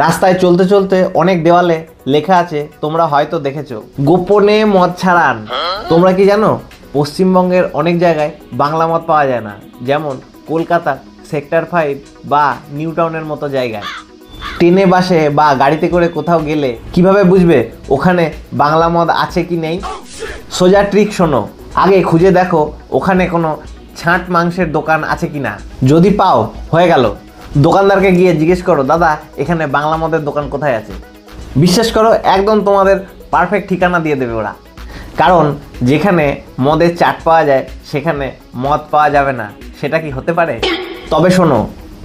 রাস্তায় চলতে চলতে অনেক দেওয়ালে লেখা আছে, তোমরা হয়তো দেখেছো, গোপনে মদ ছাড়ান। তোমরা কি জানো পশ্চিমবঙ্গের অনেক জায়গায় বাংলা মদ পাওয়া যায় না, যেমন কলকাতা সেক্টর 5 বা নিউ টাউনের মতো জায়গায়। ট্রেনে বাসে বা গাড়িতে করে কোথাও গেলে কিভাবে বুঝবে ওখানে বাংলা মদ আছে কি নেই? সোজা ট্রিক শোনো, আগে খুঁজে দেখো ওখানে কোনো ছাঁট মাংসের দোকান আছে কি না। যদি পাও, হয়ে গেল। দোকানদারকে গিয়ে জিজ্ঞেস করো, দাদা এখানে বাংলা মদের দোকান কোথায় আছে। বিশ্বাস করো, একদম তোমাদের পারফেক্ট ঠিকানা দিয়ে দেবে ওরা। কারণ যেখানে মদের চাট পাওয়া যায় সেখানে মদ পাওয়া যাবে না, সেটা কি হতে পারে? তবে শোনো,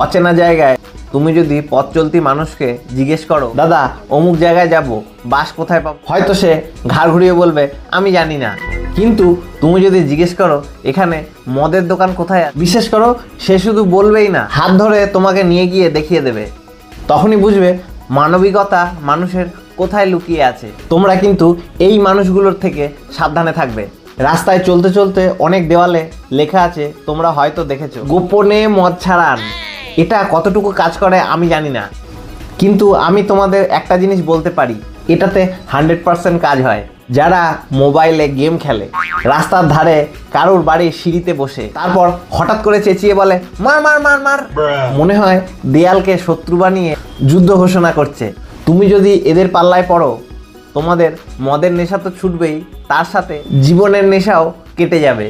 অচেনা জায়গায় তুমি যদি পথ চলতি মানুষকে জিজ্ঞেস করো, দাদা অমুক জায়গায় যাব, বাস কোথায় পাবো, হয়তো সে ঘাড় ঘুরিয়ে বলবে আমি জানি না। কিন্তু তুমি যদি জিজ্ঞেস করো এখানে মদের দোকান কোথায়, বিশ্বাস করো সে শুধু বলবেই না, হাত ধরে তোমাকে নিয়ে গিয়ে দেখিয়ে দেবে। তখনই বুঝবে মানবিকতা মানুষের কোথায় লুকিয়ে আছে। তোমরা কিন্তু এই মানুষগুলোর থেকে সাবধানে থাকবে। রাস্তায় চলতে চলতে অনেক দেওয়ালে লেখা আছে, তোমরা হয়তো দেখেছো, গোপনে মদ ছাড়ান। এটা কতটুকু কাজ করে আমি জানি না, কিন্তু আমি তোমাদের একটা জিনিস বলতে পারি, এটাতে 100% কাজ হয়। যারা মোবাইলে গেম খেলে, রাস্তার ধারে কারোর বাড়ির সিঁড়িতে বসে, তারপর হঠাৎ করে চেঁচিয়ে বলে মার মার মার মার, মনে হয় দেয়ালকে শত্রু বানিয়ে যুদ্ধ ঘোষণা করছে। তুমি যদি এদের পাল্লায় পড়ো, তোমাদের মদের নেশা তো ছুটবেই, তার সাথে জীবনের নেশাও কেটে যাবে।